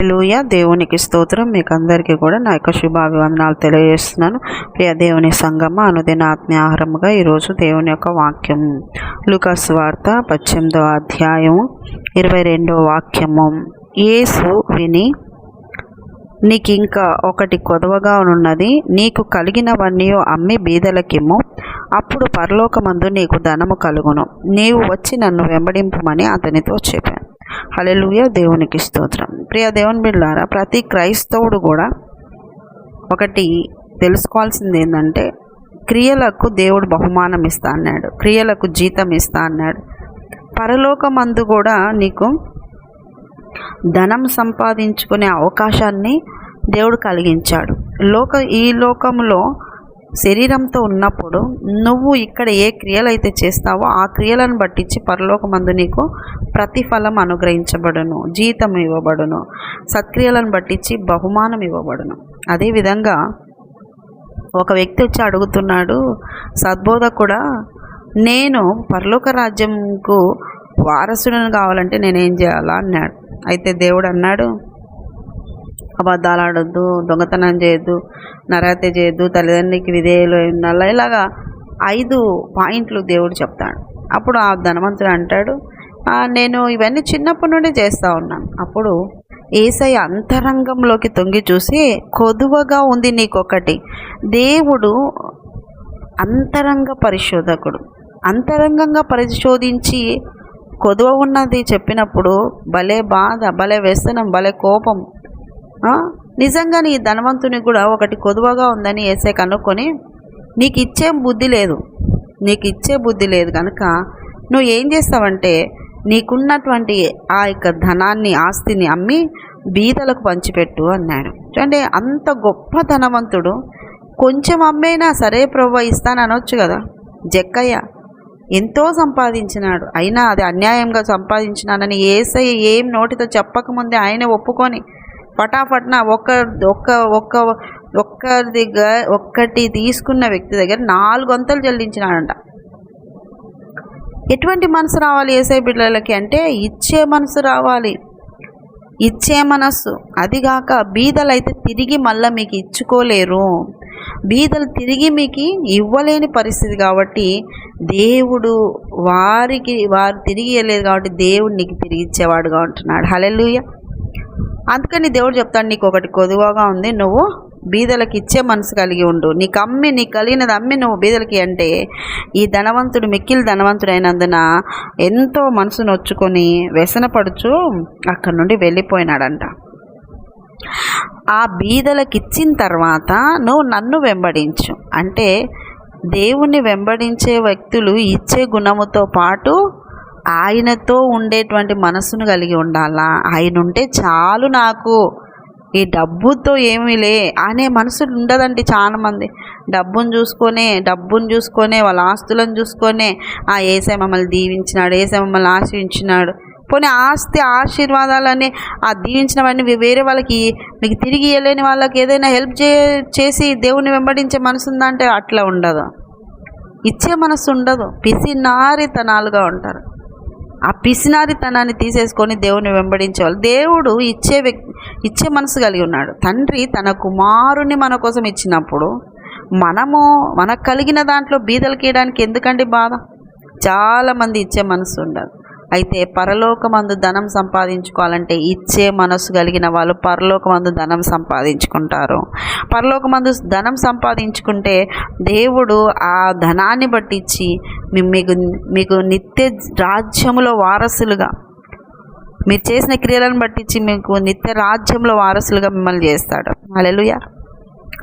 హల్లెలూయా. దేవునికి స్తోత్రం. మీకు అందరికీ కూడా నా యొక్క శుభాభివందనాలు తెలియజేస్తున్నాను. ప్రియ దేవుని సంగమ అనుదిన ఆత్మీయాహారముగా ఈరోజు దేవుని యొక్క వాక్యం లూకా సువార్త 18వ అధ్యాయము 22వ వాక్యము. యేసు విని, నీకింకా ఒకటి కొదవగా ఉన్నది, నీకు కలిగినవన్నీ అమ్మి బీదలకిమ్ము, అప్పుడు పరలోకమందు నీకు ధనము కలుగును, నీవు వచ్చి నన్ను వెంబడింపుమని అతనితో చెప్పాను. హల్లెలూయా. దేవునికి స్తోత్రం. ప్రియ దేవుని బిడ్డలారా, ప్రతి క్రైస్తవుడు కూడా ఒకటి తెలుసుకోవాల్సింది ఏంటంటే, క్రియలకు దేవుడు బహుమానం ఇస్తా అన్నాడు, క్రియలకు జీతం ఇస్తా అన్నాడు. పరలోకమందు కూడా నీకు ధనం సంపాదించుకునే అవకాశాన్ని దేవుడు కలిగించాడు. ఈ లోకంలో శరీరంతో ఉన్నప్పుడు నువ్వు ఇక్కడ ఏ క్రియలు అయితే చేస్తావో ఆ క్రియలను బట్టించి పరలోకమందు నీకు ప్రతిఫలం అనుగ్రహించబడును, జీతం ఇవ్వబడును, సత్క్రియలను బట్టించి బహుమానం ఇవ్వబడును. అదేవిధంగా ఒక వ్యక్తి వచ్చి అడుగుతున్నాడు, సద్బోధకుడా, నేను పరలోక రాజ్యంకు వారసులను కావాలంటే నేనేం చేయాలా అన్నాడు. అయితే దేవుడు అన్నాడు, అబద్ధాలు ఆడొద్దు, దొంగతనం చేయొద్దు, నరహత్య చేయొద్దు, తల్లిదండ్రికి విధేయులు ఉండాలి, ఇలాగా 5 పాయింట్లు దేవుడు చెప్తాడు. అప్పుడు ఆ ధనవంతుడు అంటాడు, నేను ఇవన్నీ చిన్నప్పటి నుండి చేస్తూ ఉన్నాను. అప్పుడు యేసయ్య అంతరంగంలోకి తొంగి చూసి, కొదువగా ఉంది నీకొకటి. దేవుడు అంతరంగ పరిశోధకుడు. అంతరంగంగా పరిశోధించి కొదువ ఉన్నది చెప్పినప్పుడు భలే బాధ, భలే వ్యసనం, భలే కోపం. నిజంగా నీ ధనవంతునికి కూడా ఒకటి కొదువగా ఉందని యేసయ్య కనుక్కొని, నీకు ఇచ్చే బుద్ధి లేదు కనుక నువ్వు ఏం చేస్తావంటే, నీకున్నటువంటి ఆ యొక్క ధనాన్ని, ఆస్తిని అమ్మి బీదలకు పంచిపెట్టు అన్నాడు. అంటే అంత గొప్ప ధనవంతుడు కొంచెం అమ్మేనా సరే ప్రభువా ఇస్తాను అనొచ్చు కదా. జక్కయ్య ఎంతో సంపాదించినాడు, అయినా అది అన్యాయంగా సంపాదించినానని యేసయ్య ఏం నోటితో చెప్పకముందే ఆయన ఒప్పుకొని పటాపట్న ఒక్కటి తీసుకున్న వ్యక్తి దగ్గర 4 వంతులు చెల్లించినాడంట. ఎటువంటి మనసు రావాలి యేసయ్య బిడ్డలకి అంటే, ఇచ్చే మనసు రావాలి, ఇచ్చే మనస్సు. అదిగాక బీదలైతే తిరిగి మళ్ళీ మీకు ఇచ్చుకోలేరు, బీదలు తిరిగి మీకు ఇవ్వలేని పరిస్థితి. కాబట్టి దేవుడు వారు తిరిగి ఇవ్వలేదు కాబట్టి దేవుడు నీకు తిరిగి ఇచ్చేవాడుగా ఉంటున్నాడు. హల్లెలూయా. అందుకని దేవుడు చెప్తాడు, నీకు ఒకటి కొదువగా ఉంది, నువ్వు బీదలకి ఇచ్చే మనసు కలిగి ఉండు, నీకు కలిగినది అమ్మి నువ్వు బీదలకి అంటే, ఈ ధనవంతుడు మిక్కిలి ధనవంతుడైనందున ఎంతో మనసు నొచ్చుకొని వ్యసనపడుచు అక్కడి నుండి వెళ్ళిపోయినాడంట. ఆ బీదలకి ఇచ్చిన తర్వాత నువ్వు నన్ను వెంబడించు అంటే, దేవుణ్ణి వెంబడించే వ్యక్తులు ఇచ్చే గుణముతో పాటు ఆయనతో ఉండేటువంటి మనసును కలిగి ఉండాలా. ఆయన ఉంటే చాలు, నాకు ఈ డబ్బుతో ఏమీలే అనే మనసు ఉండదండి. చాలామంది డబ్బును చూసుకొనే వాళ్ళ ఆస్తులను చూసుకొనే యేసయ్య మమ్మల్ని దీవించినాడు, యేసయ్య మమ్మల్ని ఆశీర్వించినాడు, పోనీ ఆశీర్వాదాలని దీవించినవన్నీ వేరే వాళ్ళకి మీకు తిరిగి ఇవ్వలేని వాళ్ళకి ఏదైనా హెల్ప్ చేసి దేవుని వెంబడించే మనసు ఉందంటే అట్లా ఉండదు. ఇచ్చే మనసు ఉండదు, పిసినారితనాలుగా ఉంటారు. ఆ పిసినారితనాన్ని తీసేసుకొని దేవుని వెంబడించేవాళ్ళు. దేవుడు ఇచ్చే మనసు కలిగి ఉన్నాడు. తండ్రి తన కుమారుని మన కోసం ఇచ్చినప్పుడు మనకు కలిగిన దాంట్లో బీదలకి ఇవ్వడానికి ఎందుకండి బాధ? చాలామంది ఇచ్చే మనసు ఉండదు. అయితే పరలోకమందు ధనం సంపాదించుకోవాలంటే ఇచ్చే మనసు కలిగిన వాళ్ళు పరలోకమందు ధనం సంపాదించుకుంటారు. పరలోకమందు ధనం సంపాదించుకుంటే దేవుడు ఆ ధనాన్ని బట్టించి మీకు నిత్య రాజ్యములో వారసులుగా, మీరు చేసిన క్రియలను బట్టించి మీకు నిత్య రాజ్యంలో వారసులుగా మిమ్మల్ని చేస్తాడు. హల్లెలూయా.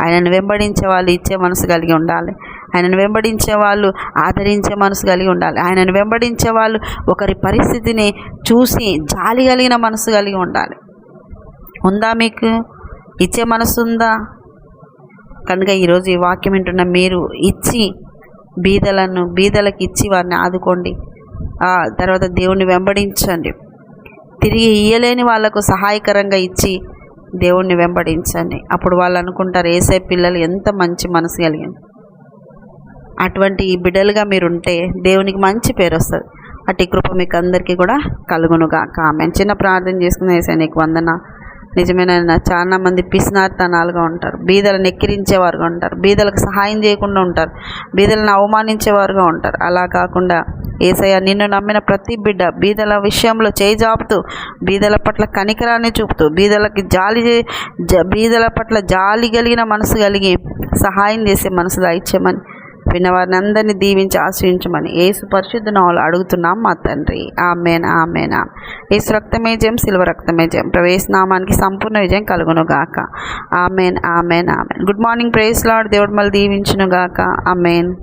ఆయనను వెంబడించే వాళ్ళు ఇచ్చే మనసు కలిగి ఉండాలి. ఆయనను వెంబడించే వాళ్ళు ఆదరించే మనసు కలిగి ఉండాలి. ఆయనను వెంబడించే వాళ్ళు ఒకరి పరిస్థితిని చూసి జాలి కలిగిన మనసు కలిగి ఉండాలి. ఉందా? మీకు ఇచ్చే మనసు ఉందా? కనుక ఈరోజు ఈ వాక్యం వింటున్న మీరు ఇచ్చి బీదలకు ఇచ్చి వారిని ఆదుకోండి. తర్వాత దేవుణ్ణి వెంబడించండి. తిరిగి ఇయ్యలేని వాళ్ళకు సహాయకరంగా ఇచ్చి దేవుణ్ణి వెంబడించండి. అప్పుడు వాళ్ళు అనుకుంటారు, యేసయ్య పిల్లలు ఎంత మంచి మనసు కలిగింది. అటువంటి బిడ్డలుగా మీరుంటే దేవునికి మంచి పేరు వస్తుంది. అటు కృప మీకు అందరికీ కూడా కలుగునుగాక. ఆమేన్. చిన్న ప్రార్థన చేసుకుని యేసయ్య నీకు వందన నిజమేనైనా చాలా మంది పిసినారితనాలుగా ఉంటారు, బీదలను ఎక్కిరించేవారుగా ఉంటారు, బీదలకు సహాయం చేయకుండా ఉంటారు, బీదలను అవమానించేవారుగా ఉంటారు. అలా కాకుండా యేసయ్య నిన్ను నమ్మిన ప్రతి బిడ్డ బీదల విషయంలో చేజాపుతూ, బీదల పట్ల కనికరాన్ని చూపుతూ, బీదల పట్ల జాలి కలిగిన మనసు కలిగి సహాయం చేసే మనసు దయచేయమని, విన్నవారిని అందరినీ దీవించి ఆశ్రయించమని యేసు పరిశుద్ధ నామములో అడుగుతున్నాం మా తండ్రి. ఆమేన్, ఆమేన్. యేసు రక్తమే జయం, సిలువ రక్తమే జయం. ప్రవేశనామానికి సంపూర్ణ విజయం కలుగును గాక. Amen, amen, amen. Good morning. Praise lord. దేవుడు మళ్ళీ దీవించును గాక. ఆమేన్.